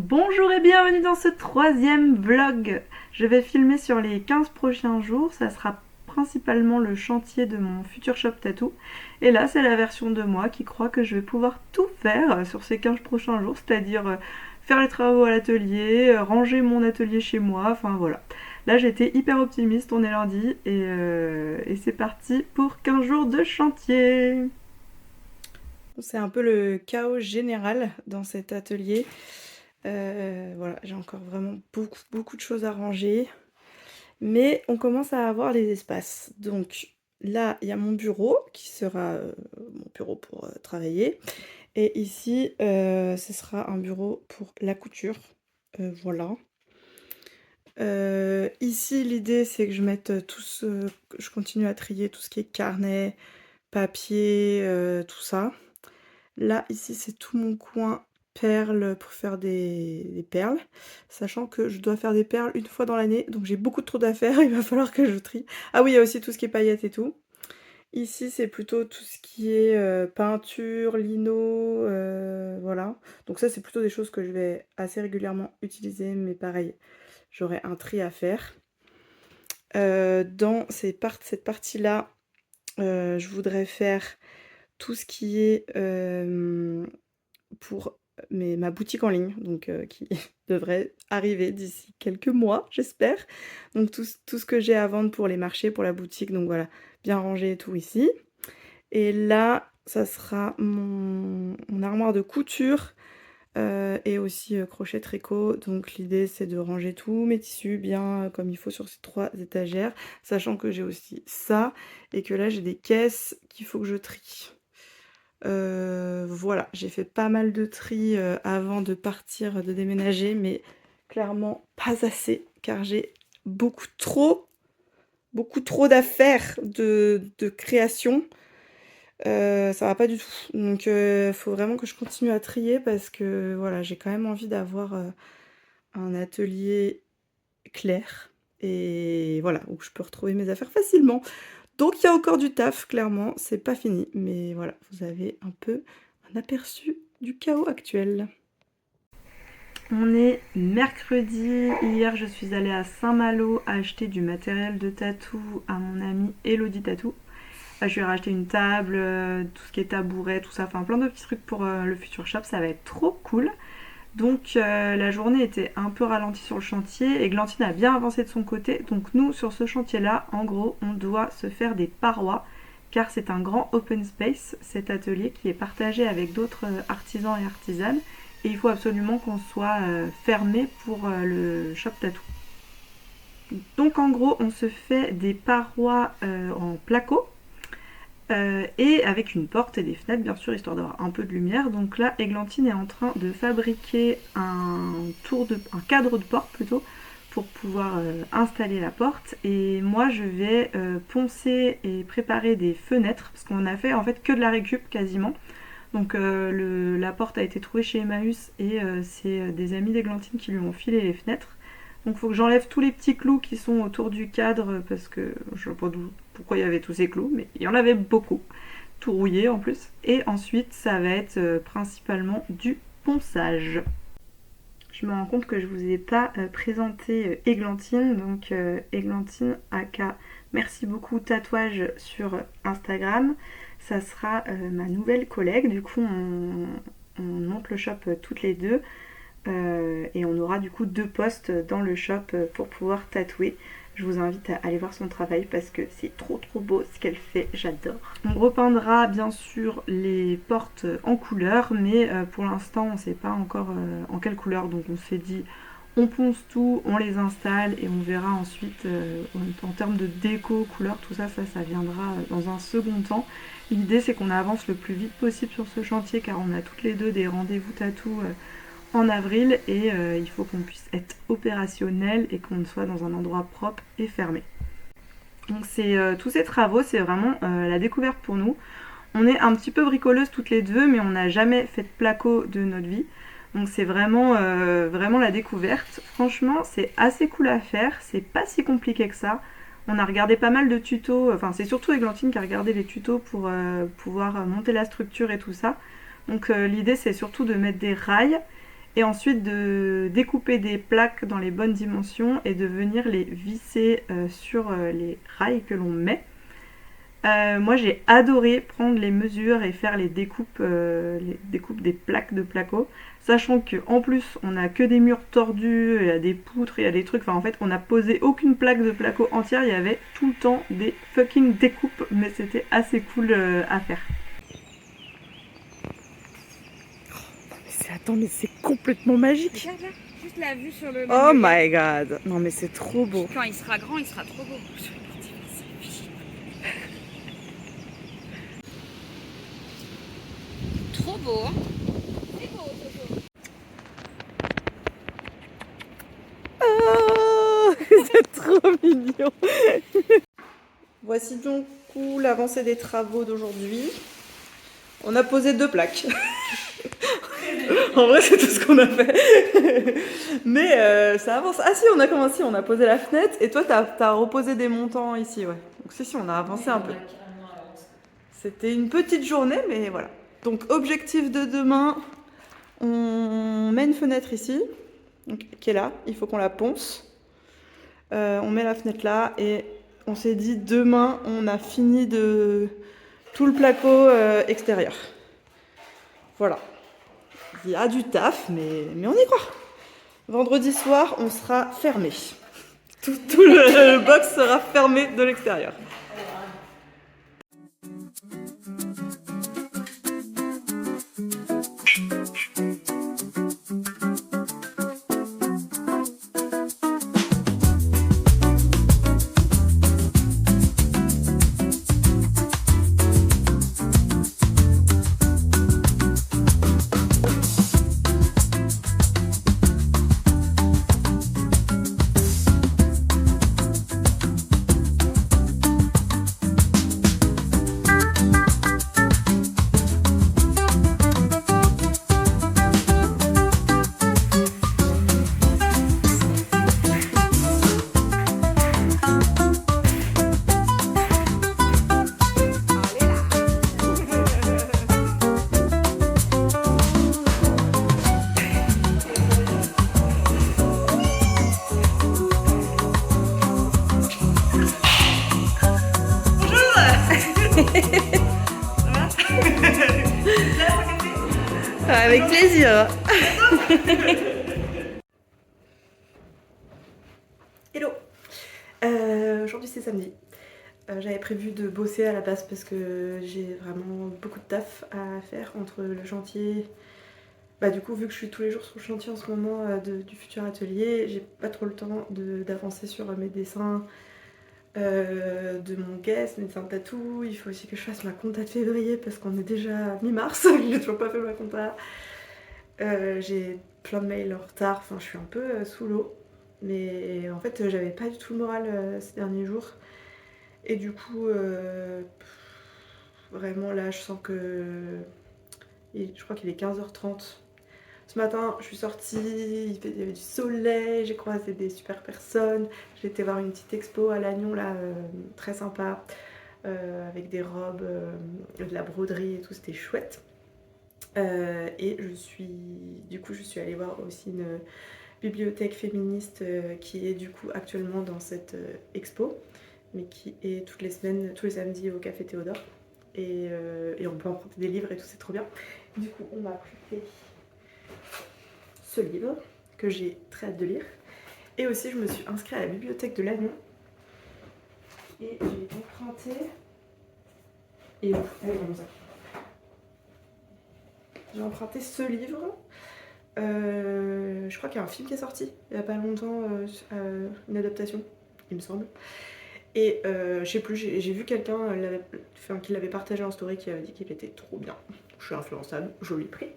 Bonjour et bienvenue dans ce troisième vlog. Je vais filmer sur les 15 prochains jours, ça sera principalement le chantier de mon futur shop tattoo. Et là c'est la version de moi qui croit que je vais pouvoir tout faire sur ces 15 prochains jours, c'est-à-dire faire les travaux à l'atelier, ranger mon atelier chez moi, enfin voilà. Là j'étais hyper optimiste, on est lundi et c'est parti pour 15 jours de chantier. C'est un peu le chaos général dans cet atelier. Voilà, j'ai encore vraiment beaucoup de choses à ranger. Mais on commence à avoir les espaces. Donc là, il y a mon bureau qui sera mon bureau pour travailler. Et ici, ce sera un bureau pour la couture. Voilà. Ici, l'idée, c'est que je mette je continue à trier tout ce qui est carnet, papier, tout ça. Là, ici, c'est tout mon coin perles pour faire des perles, sachant que je dois faire des perles une fois dans l'année, donc j'ai beaucoup trop d'affaires, il va falloir que je trie. Ah oui, il y a aussi tout ce qui est paillettes et tout. Ici, c'est plutôt tout ce qui est peinture, lino, voilà. Donc ça, c'est plutôt des choses que je vais assez régulièrement utiliser, mais pareil, j'aurai un tri à faire. Dans cette partie-là, je voudrais faire tout ce qui est pour ma boutique en ligne, donc qui devrait arriver d'ici quelques mois, j'espère. Donc tout ce que j'ai à vendre pour les marchés, pour la boutique, donc voilà, bien rangé et tout ici. Et là, ça sera mon armoire de couture et aussi crochet tricot. Donc l'idée, c'est de ranger tous mes tissus bien comme il faut sur ces 3 étagères, sachant que j'ai aussi ça et que là, j'ai des caisses qu'il faut que je trie. Voilà, j'ai fait pas mal de tri avant de partir, de déménager, mais clairement pas assez, car j'ai beaucoup trop d'affaires de création. Ça va pas du tout. Donc faut vraiment que je continue à trier parce que voilà, j'ai quand même envie d'avoir un atelier clair et voilà, où je peux retrouver mes affaires facilement. Donc il y a encore du taf, clairement, c'est pas fini, mais voilà, vous avez un peu un aperçu du chaos actuel. On est mercredi, hier je suis allée à Saint-Malo acheter du matériel de tatou à mon amie Elodie Tatou. Là, je lui ai racheté une table, tout ce qui est tabouret, tout ça, enfin plein de petits trucs pour le futur shop, ça va être trop cool. Donc la journée était un peu ralentie sur le chantier et Glantine a bien avancé de son côté. Donc nous, sur ce chantier-là, en gros, on doit se faire des parois car c'est un grand open space, cet atelier qui est partagé avec d'autres artisans et artisanes. Et il faut absolument qu'on soit fermé pour le shop tattoo. Donc en gros, on se fait des parois en placo et avec une porte et des fenêtres bien sûr histoire d'avoir un peu de lumière. Donc là Églantine est en train de fabriquer un cadre de porte plutôt pour pouvoir installer la porte et moi je vais poncer et préparer des fenêtres parce qu'on a fait en fait que de la récup quasiment. Donc la porte a été trouvée chez Emmaüs et c'est des amis d'Églantine qui lui ont filé les fenêtres. Donc il faut que j'enlève tous les petits clous qui sont autour du cadre parce que je ne sais pas pourquoi il y avait tous ces clous, mais il y en avait beaucoup, tout rouillé en plus. Et ensuite ça va être principalement du ponçage. Je me rends compte que je vous ai pas présenté Églantine, donc Églantine aka merci beaucoup tatouage sur Instagram. Ça sera ma nouvelle collègue, du coup on monte le shop toutes les deux. Et on aura du coup 2 postes dans le shop pour pouvoir tatouer. Je vous invite à aller voir son travail parce que c'est trop beau ce qu'elle fait, j'adore. On repeindra bien sûr les portes en couleur, mais pour l'instant on ne sait pas encore en quelle couleur, donc on s'est dit on ponce tout, on les installe et on verra ensuite en termes de déco, couleur, tout ça, ça viendra dans un second temps. L'idée c'est qu'on avance le plus vite possible sur ce chantier car on a toutes les deux des rendez-vous tatou en avril et il faut qu'on puisse être opérationnel et qu'on soit dans un endroit propre et fermé. Donc tous ces travaux, c'est vraiment la découverte pour nous. On est un petit peu bricoleuses toutes les deux, mais on n'a jamais fait de placo de notre vie. Donc c'est vraiment la découverte. Franchement, c'est assez cool à faire, c'est pas si compliqué que ça. On a regardé pas mal de tutos, enfin c'est surtout Églantine qui a regardé les tutos pour pouvoir monter la structure et tout ça. Donc l'idée c'est surtout de mettre des rails Et ensuite de découper des plaques dans les bonnes dimensions et de venir les visser sur les rails que l'on met. Moi j'ai adoré prendre les mesures et faire les découpes des plaques de placo, sachant qu'en plus on n'a que des murs tordus, il y a des poutres, il y a des trucs, enfin en fait on n'a posé aucune plaque de placo entière, il y avait tout le temps des fucking découpes, mais c'était assez cool à faire. Attends, mais c'est complètement magique. Regarde là, juste la vue sur le... Oh my god, non mais c'est trop beau. Quand il sera grand, il sera trop beau. Trop beau, hein. C'est beau, Jojo. Oh, c'est trop mignon. Voici donc l'avancée des travaux d'aujourd'hui. On a posé 2 plaques. En vrai, c'est tout ce qu'on a fait. Mais ça avance. Ah si, on a commencé, on a posé la fenêtre. Et toi, t'as reposé des montants ici, ouais. Donc si, on a avancé un peu. C'était une petite journée, mais voilà. Donc objectif de demain, on met une fenêtre ici, donc, qui est là. Il faut qu'on la ponce. On met la fenêtre là et on s'est dit demain, on a fini de tout le placo extérieur. Voilà. Il y a du taf, mais on y croit. Vendredi soir, on sera fermé. Tout le box sera fermé de l'extérieur. Avec plaisir. Hello. Aujourd'hui c'est samedi. J'avais prévu de bosser à la base parce que j'ai vraiment beaucoup de taf à faire entre le chantier. Bah du coup vu que je suis tous les jours sur le chantier en ce moment du futur atelier, j'ai pas trop le temps d'avancer sur mes dessins de mon guest, mes dessins de tatou. Il faut aussi que je fasse ma compta de février parce qu'on est déjà mi-mars, j'ai toujours pas fait ma compta. J'ai plein de mails en retard, enfin je suis un peu sous l'eau. Mais en fait j'avais pas du tout le moral ces derniers jours. Et du coup vraiment là je sens que... Je crois qu'il est 15h30. Ce matin je suis sortie, il y avait du soleil, j'ai croisé des super personnes. J'ai été voir une petite expo à Lannion là, très sympa. Avec des robes, de la broderie et tout, c'était chouette. Et je suis allée voir aussi une bibliothèque féministe qui est du coup actuellement dans cette expo, mais qui est toutes les semaines, tous les samedis au Café Théodore. Et on peut emprunter des livres et tout, c'est trop bien. Du coup, on m'a prêté ce livre que j'ai très hâte de lire. Et aussi, je me suis inscrite à la bibliothèque de Lannion. Et j'ai emprunté... Et ouf, allez, comme ça. J'ai emprunté ce livre. Je crois qu'il y a un film qui est sorti il n'y a pas longtemps, une adaptation, il me semble. Et je sais plus, j'ai vu quelqu'un qui l'avait partagé en story qui avait dit qu'il était trop bien. Je suis influençable, je l'ai pris.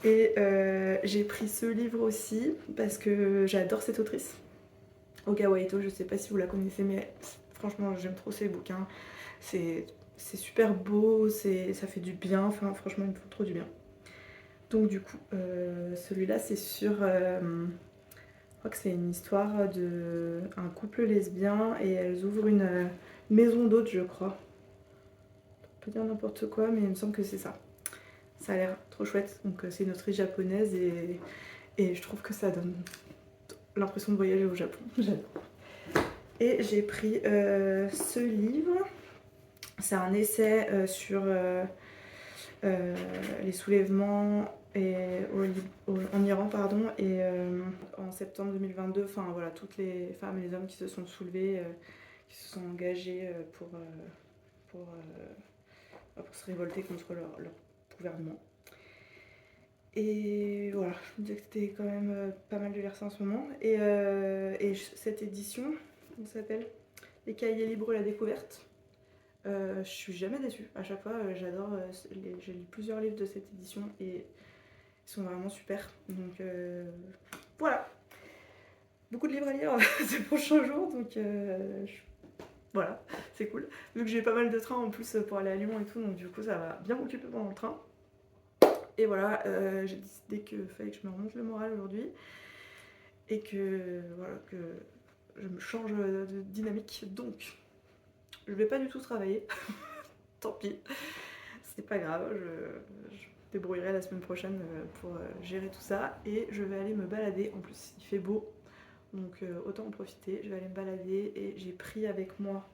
Et j'ai pris ce livre aussi parce que j'adore cette autrice. Oga Waito, je sais pas si vous la connaissez, mais franchement j'aime trop ses bouquins. C'est super beau, ça fait du bien, enfin franchement ils me font trop du bien. Donc du coup, celui-là c'est sur... je crois que c'est une histoire d'un couple lesbien et elles ouvrent une maison d'hôtes je crois. Je peux dire n'importe quoi mais il me semble que c'est ça. Ça a l'air trop chouette. Donc c'est une autrice japonaise et je trouve que ça donne l'impression de voyager au Japon. J'adore. Et j'ai pris ce livre. C'est un essai sur les soulèvements en Iran, pardon, et en septembre 2022, enfin voilà, toutes les femmes et les hommes qui se sont soulevés, qui se sont engagés pour se révolter contre leur gouvernement. Et voilà, je me disais que c'était quand même pas mal de lire ça en ce moment. Et cette édition, elle s'appelle Les Cahiers libres, la découverte. Je suis jamais déçue. À chaque fois, j'adore. J'ai lu plusieurs livres de cette édition et ils sont vraiment super. Donc voilà. Beaucoup de livres à lire ces prochains jours. Donc voilà, c'est cool. Vu que j'ai pas mal de trains en plus pour aller à Lyon et tout, donc du coup ça va bien m'occuper pendant le train. Et voilà, j'ai décidé qu'il fallait que je me remonte le moral aujourd'hui et que voilà, que je me change de dynamique. Donc je vais pas du tout travailler, tant pis, c'est pas grave, je débrouillerai la semaine prochaine pour gérer tout ça et je vais aller me balader. En plus il fait beau, donc autant en profiter. Je vais aller me balader et j'ai pris avec moi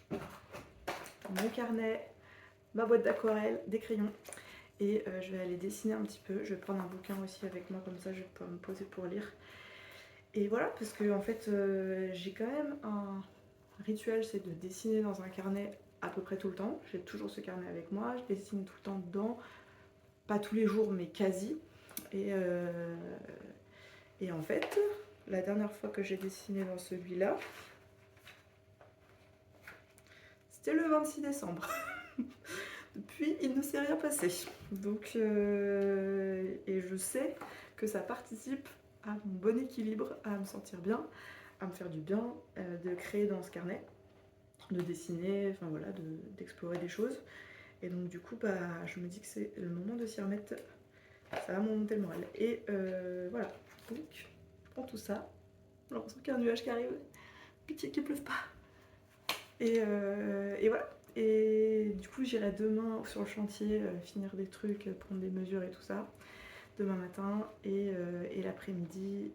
mon carnet, ma boîte d'aquarelle, des crayons et je vais aller dessiner un petit peu. Je vais prendre un bouquin aussi avec moi, comme ça je vais pouvoir me poser pour lire. Et voilà, parce que en fait j'ai quand même un rituel, c'est de dessiner dans un carnet à peu près tout le temps. J'ai toujours ce carnet avec moi, je dessine tout le temps dedans, pas tous les jours mais quasi. Et en fait, la dernière fois que j'ai dessiné dans celui-là, c'était le 26 décembre. Depuis, il ne s'est rien passé. Donc, et je sais que ça participe à mon bon équilibre, à me sentir bien, à me faire du bien, de créer dans ce carnet, de dessiner, enfin voilà, d'explorer des choses. Et donc du coup, bah, je me dis que c'est le moment de s'y remettre. Ça va me monter le moral. Et voilà. Donc, je prends tout ça. J'ai l'impression qu'il y a un nuage qui arrive. Pitié qu'il pleuve pas. Et voilà. Et du coup, j'irai demain sur le chantier finir des trucs, prendre des mesures et tout ça. Demain matin. Et l'après-midi,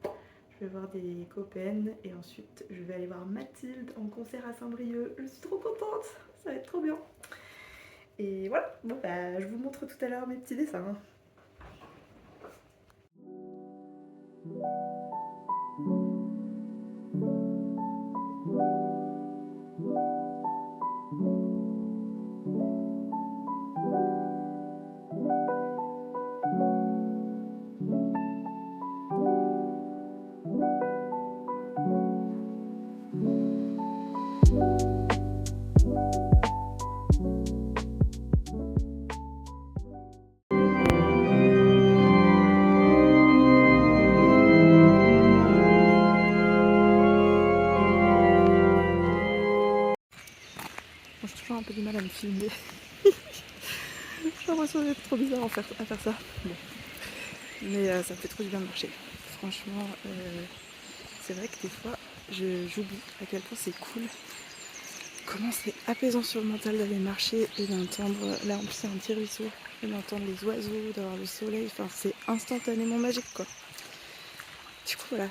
je vais voir des copaines. Et ensuite, je vais aller voir Mathilde en concert à Saint-Brieuc. Je suis trop contente. Ça va être trop bien. Et voilà. Bon, bah, je vous montre tout à l'heure mes petits dessins. J'ai toujours un peu du mal à me filmer. J'ai l'impression d'être trop bizarre à faire ça. Bon. Mais ça me fait trop du bien de marcher. Franchement, c'est vrai que des fois, j'oublie à quel point c'est cool. Comment c'est apaisant sur le mental d'aller marcher et d'entendre, là en plus c'est un petit ruisseau, et d'entendre les oiseaux, d'avoir le soleil, enfin c'est instantanément magique quoi. Du coup voilà,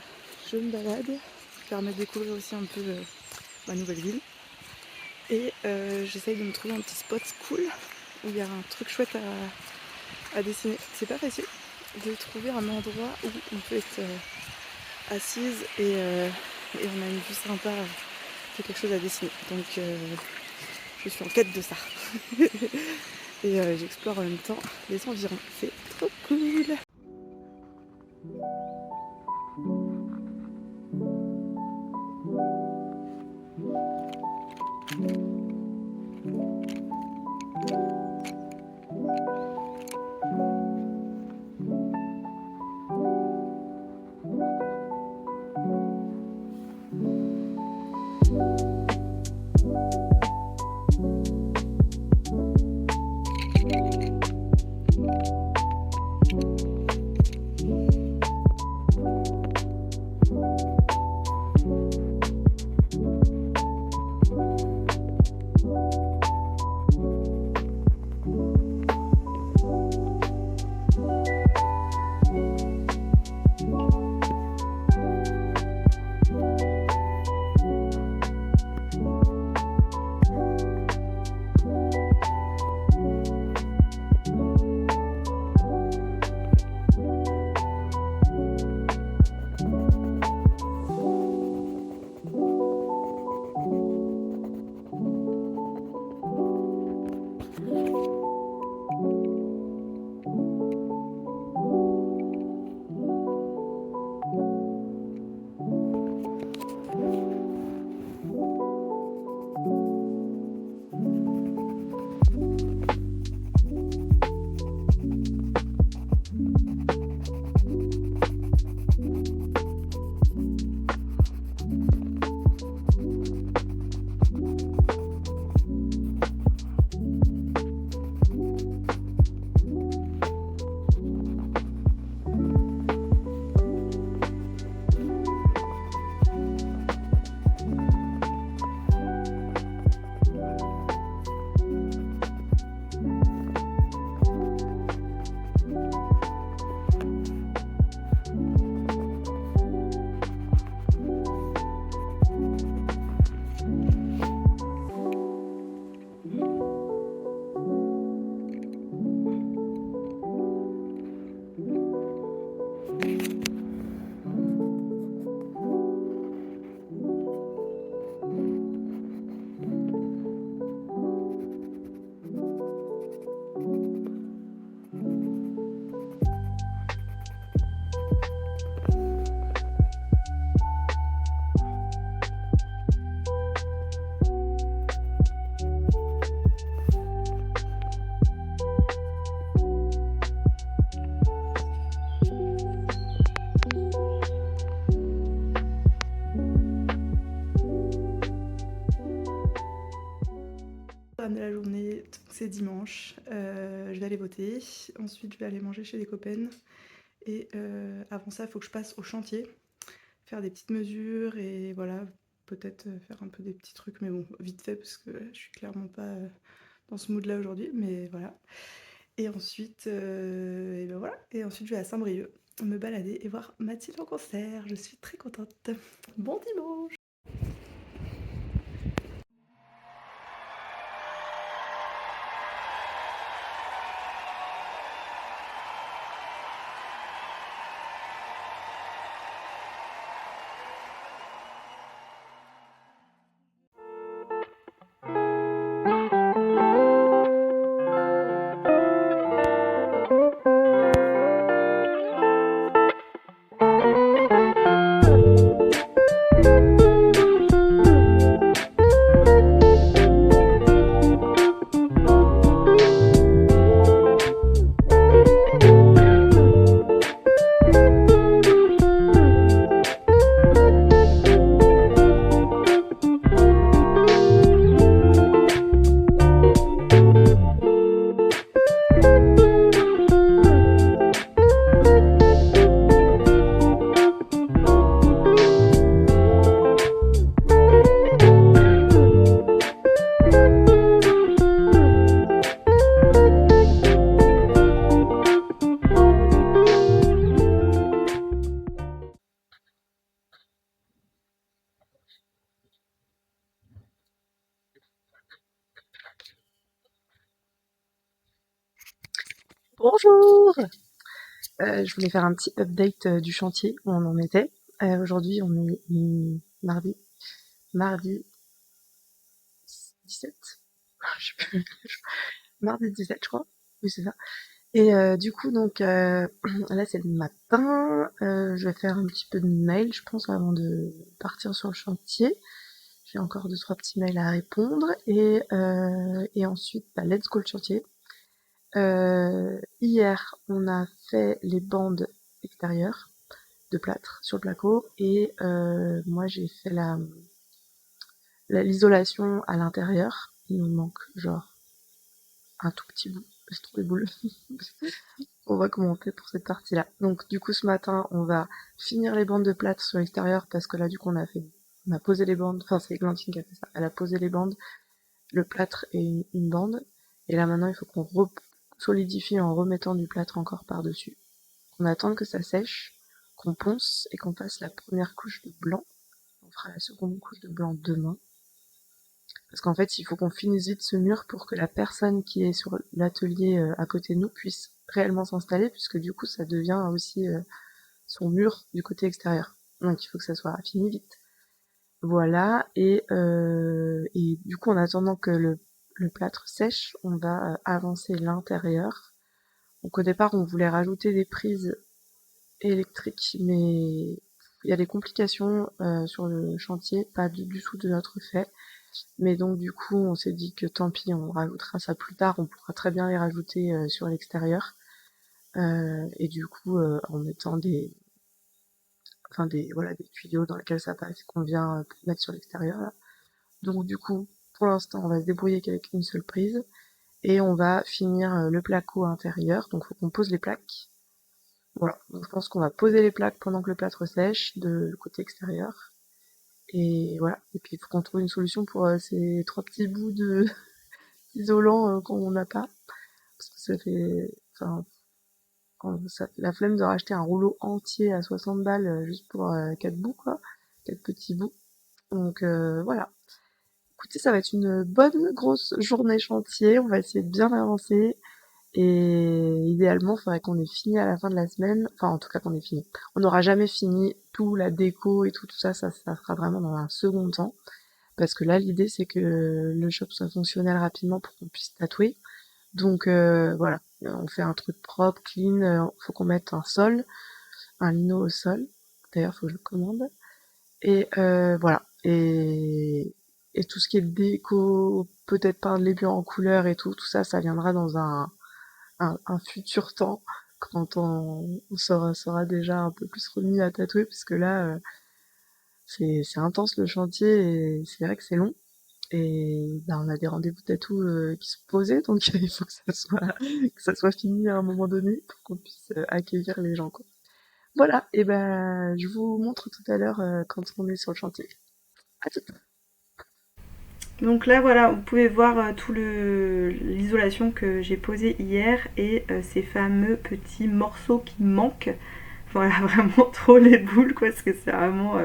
je me balade, ça permet de découvrir aussi un peu ma nouvelle ville. Et j'essaye de me trouver un petit spot cool où il y a un truc chouette à dessiner. C'est pas facile de trouver un endroit où on peut être assise et on a une vue sympa, c'est quelque chose à dessiner. Donc je suis en quête de ça. Et j'explore en même temps les environs. C'est trop cool. de la journée, donc c'est dimanche. Je vais aller voter, ensuite je vais aller manger chez des copaines et avant ça, il faut que je passe au chantier, faire des petites mesures et voilà, peut-être, faire un peu des petits trucs, mais bon, vite fait parce que je suis clairement pas, dans ce mood-là aujourd'hui, mais voilà. Et ensuite, et ben voilà, et ensuite je vais à Saint-Brieuc me balader et voir Mathilde en concert. Je suis très contente. Bon dimanche! Bonjour! Je voulais faire un petit update du chantier où on en était. Aujourd'hui, on est mardi 17. Je sais plus. Mardi 17, je crois. Oui, c'est ça. Et du coup, donc là, c'est le matin. Je vais faire un petit peu de mail, je pense, avant de partir sur le chantier. J'ai encore deux, trois petits mails à répondre. Et ensuite, bah, let's go le chantier. Hier, on a fait les bandes extérieures de plâtre sur le placo et moi j'ai fait l'isolation à l'intérieur. Il nous manque genre un tout petit bout, c'est trop des boules. On voit comment on fait pour cette partie-là. Donc du coup ce matin on va finir les bandes de plâtre sur l'extérieur parce que là du coup on a posé les bandes, enfin c'est Glantine qui a fait ça, elle a posé les bandes, le plâtre et une bande, et là maintenant il faut qu'on solidifie en remettant du plâtre encore par-dessus. On attend que ça sèche, qu'on ponce et qu'on passe la première couche de blanc. On fera la seconde couche de blanc demain. Parce qu'en fait, il faut qu'on finisse vite ce mur pour que la personne qui est sur l'atelier à côté de nous puisse réellement s'installer, puisque du coup, ça devient aussi son mur du côté extérieur. Donc il faut que ça soit fini vite. Voilà, et du coup, en attendant que le plâtre sèche, on va avancer l'intérieur. Donc au départ, on voulait rajouter des prises électriques, mais il y a des complications sur le chantier, pas du tout de notre fait. Mais donc du coup, on s'est dit que tant pis, on rajoutera ça plus tard, on pourra très bien les rajouter sur l'extérieur. Et du coup, en mettant voilà, des tuyaux dans lesquels ça passe et qu'on vient mettre sur l'extérieur là. Donc du coup, pour l'instant, on va se débrouiller qu'avec une seule prise et on va finir le placo intérieur. Donc faut qu'on pose les plaques. Voilà, donc je pense qu'on va poser les plaques pendant que le plâtre sèche de côté extérieur. Et voilà, et puis il faut qu'on trouve une solution pour ces trois petits bouts de isolant qu'on n'a pas. Parce que ça fait. Enfin, ça fait la flemme de racheter un rouleau entier à 60 balles juste pour 4 bouts, quoi. 4 petits bouts. Donc voilà. Écoutez, ça va être une bonne grosse journée chantier. On va essayer de bien avancer. Et idéalement, il faudrait qu'on ait fini à la fin de la semaine. Enfin, en tout cas, qu'on ait fini. On n'aura jamais fini tout, la déco et tout ça, ça sera vraiment dans un second temps. Parce que là, l'idée, c'est que le shop soit fonctionnel rapidement pour qu'on puisse tatouer. Donc, voilà. On fait un truc propre, clean. Faut qu'on mette un sol, un lino au sol. D'ailleurs, faut que je le commande. Et voilà. Et tout ce qui est déco, peut-être peindre les murs en couleur et tout ça, ça viendra dans un futur temps, quand on sera déjà un peu plus remis à tatouer, parce que là, c'est intense le chantier et c'est vrai que c'est long. Et on a des rendez-vous tatou qui sont posés, donc il faut que ça soit fini à un moment donné pour qu'on puisse accueillir les gens, quoi. Voilà, et ben je vous montre tout à l'heure quand on est sur le chantier. À tout. Donc là voilà, vous pouvez voir tout l'isolation que j'ai posée hier et ces fameux petits morceaux qui manquent. Voilà, vraiment trop les boules quoi, parce que c'est vraiment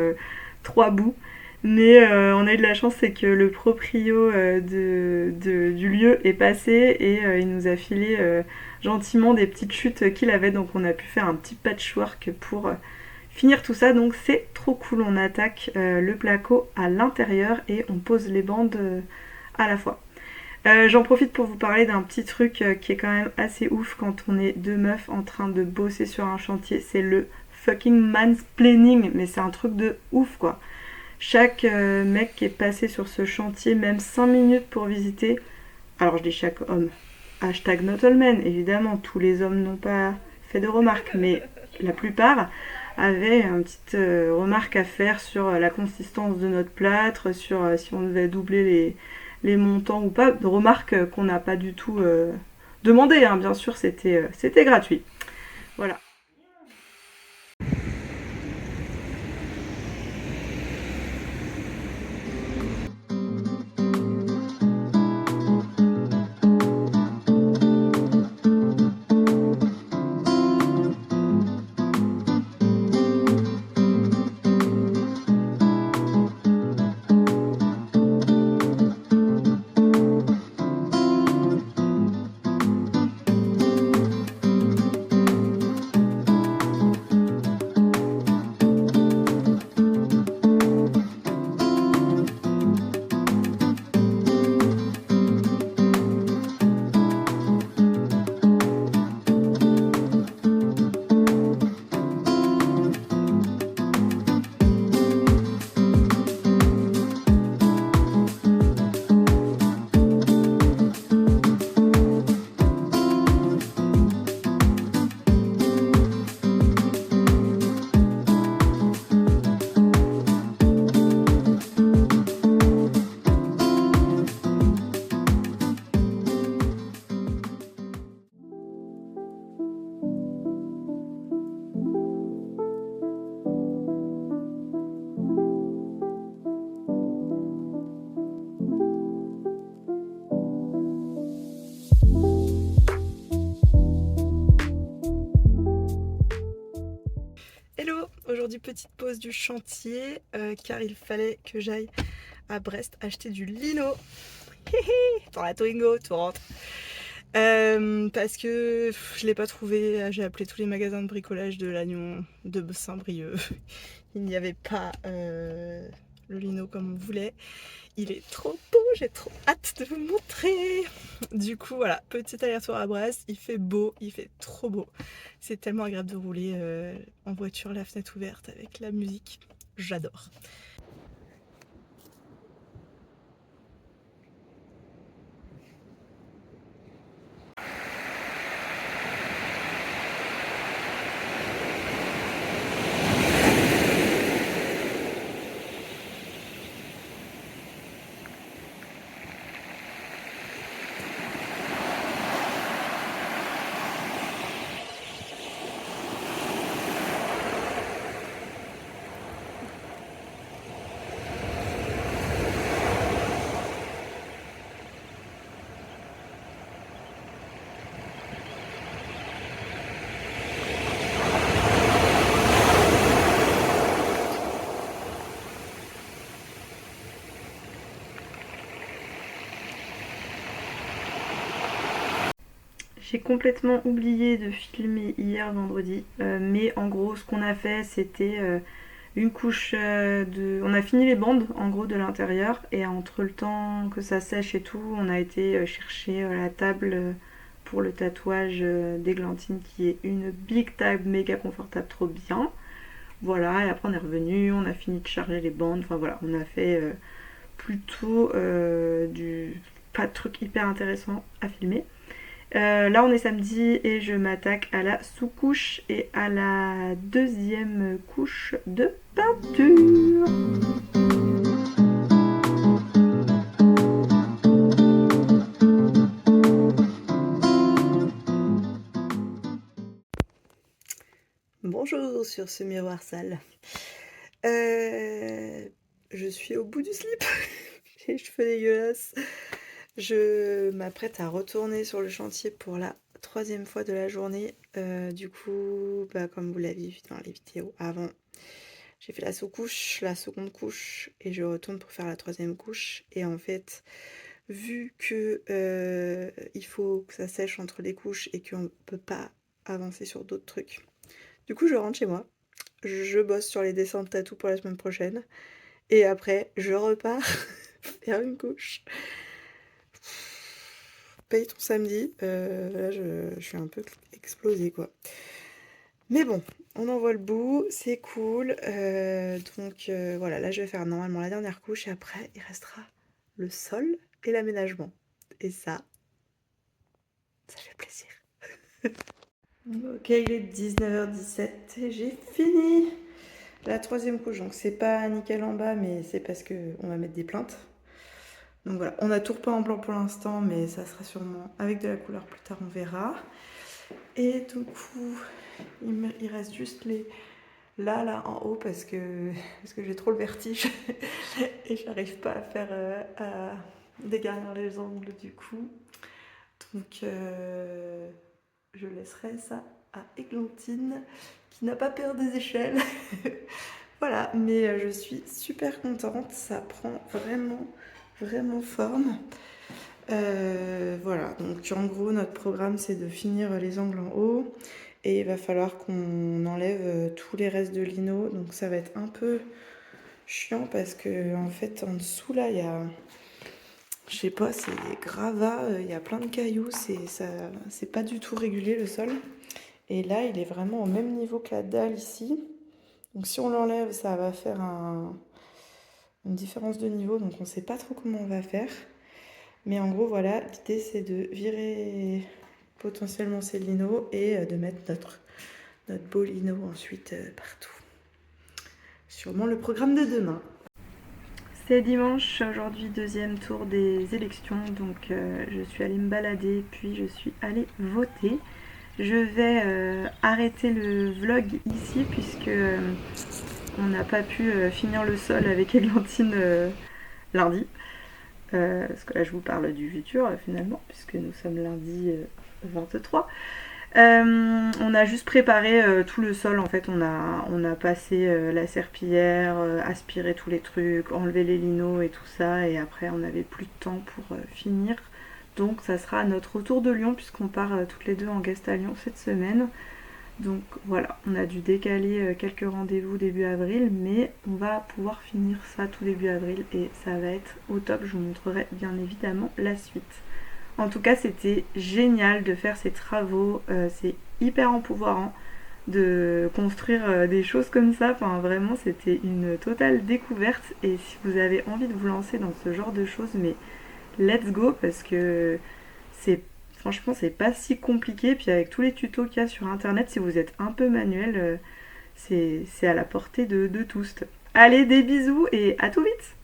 3 bouts. Mais on a eu de la chance, c'est que le proprio du lieu est passé et il nous a filé gentiment des petites chutes qu'il avait. Donc on a pu faire un petit patchwork pour finir tout ça. Donc c'est trop cool. On attaque le placo à l'intérieur et on pose les bandes à la fois. J'en profite pour vous parler d'un petit truc qui est quand même assez ouf quand on est deux meufs en train de bosser sur un chantier. C'est le fucking mansplaining. Mais c'est un truc de ouf quoi. Chaque mec qui est passé sur ce chantier, même 5 minutes pour visiter, alors je dis chaque homme, hashtag not all men, évidemment, tous les hommes n'ont pas fait de remarques, mais la plupart avaient une petite remarque à faire sur la consistance de notre plâtre, sur si on devait doubler les montants ou pas, de remarques qu'on n'a pas du tout demandé, hein, bien sûr, c'était gratuit. Voilà. Hello, aujourd'hui petite pause du chantier car il fallait que j'aille à Brest acheter du lino. Dans la Twingo, tout rentre. Parce que je l'ai pas trouvé, j'ai appelé tous les magasins de bricolage de Lannion, de Saint-Brieuc. Il n'y avait pas le lino comme on voulait. Il est trop beau, j'ai trop hâte de vous montrer. Du coup voilà, petit aller-retour à Brest, il fait beau, il fait trop beau. C'est tellement agréable de rouler en voiture, la fenêtre ouverte avec la musique, j'adore. J'ai complètement oublié de filmer hier vendredi, mais en gros ce qu'on a fait c'était une couche de... On a fini les bandes en gros de l'intérieur et entre le temps que ça sèche et tout, on a été chercher la table pour le tatouage d'églantine qui est une big table méga confortable, trop bien. Voilà, et après on est revenu, on a fini de charger les bandes, enfin voilà, on a fait plutôt pas de trucs hyper intéressants à filmer. Là on est samedi et je m'attaque à la sous-couche et à la deuxième couche de peinture. sur ce miroir sale. Je suis au bout du slip. J'ai les cheveux dégueulasses. Je m'apprête à retourner sur le chantier pour la 3e fois de la journée. Du coup, comme vous l'avez vu dans les vidéos avant, j'ai fait la sous-couche, la seconde couche, et je retourne pour faire la 3e couche. Et en fait, vu que il faut que ça sèche entre les couches et qu'on peut pas avancer sur d'autres trucs, du coup je rentre chez moi, je bosse sur les dessins de tatou pour la semaine prochaine, et après je repars faire une couche. Paye ton samedi, là je suis un peu explosée quoi. Mais bon, on en voit le bout, c'est cool. Donc voilà, là je vais faire normalement la dernière couche et après il restera le sol et l'aménagement. Et ça fait plaisir. Ok, il est 19h17 et j'ai fini la 3e couche. Donc c'est pas nickel en bas, mais c'est parce qu'on va mettre des plaintes. Donc voilà, on a tout repeint en blanc pour l'instant, mais ça sera sûrement avec de la couleur plus tard, on verra. Et du coup, il reste juste les là en haut parce que j'ai trop le vertige et j'arrive pas à faire à dégarnir les angles du coup. Donc je laisserai ça à Églantine qui n'a pas peur des échelles. Voilà, mais je suis super contente, ça prend vraiment forme. Voilà, donc en gros notre programme c'est de finir les angles en haut et il va falloir qu'on enlève tous les restes de lino, donc ça va être un peu chiant parce que en fait en dessous là il y a, je sais pas, c'est des gravats, il y a plein de cailloux, c'est pas du tout régulier le sol. Et là il est vraiment au même niveau que la dalle ici, donc si on l'enlève ça va faire une différence de niveau, donc on sait pas trop comment on va faire. Mais en gros, voilà, l'idée c'est de virer potentiellement ces linos et de mettre notre beau lino ensuite partout. Sûrement le programme de demain. C'est dimanche, aujourd'hui 2e tour des élections, donc je suis allée me balader, puis je suis allée voter. Je vais arrêter le vlog ici puisque on n'a pas pu finir le sol avec Églantine lundi. Parce que là je vous parle du futur finalement, puisque nous sommes lundi 23. On a juste préparé tout le sol en fait, on a passé la serpillière, aspiré tous les trucs, enlevé les linos et tout ça, et après on n'avait plus de temps pour finir. Donc ça sera notre retour de Lyon puisqu'on part toutes les deux en guest à Lyon cette semaine. Donc voilà, on a dû décaler quelques rendez-vous début avril, mais on va pouvoir finir ça tout début avril et ça va être au top. Je vous montrerai bien évidemment la suite. En tout cas, c'était génial de faire ces travaux, c'est hyper empouvoirant de construire des choses comme ça. Enfin, vraiment, c'était une totale découverte. Et si vous avez envie de vous lancer dans ce genre de choses, mais let's go, parce que franchement, c'est pas si compliqué. Puis avec tous les tutos qu'il y a sur internet, si vous êtes un peu manuel, c'est à la portée de tous. Allez, des bisous et à tout vite!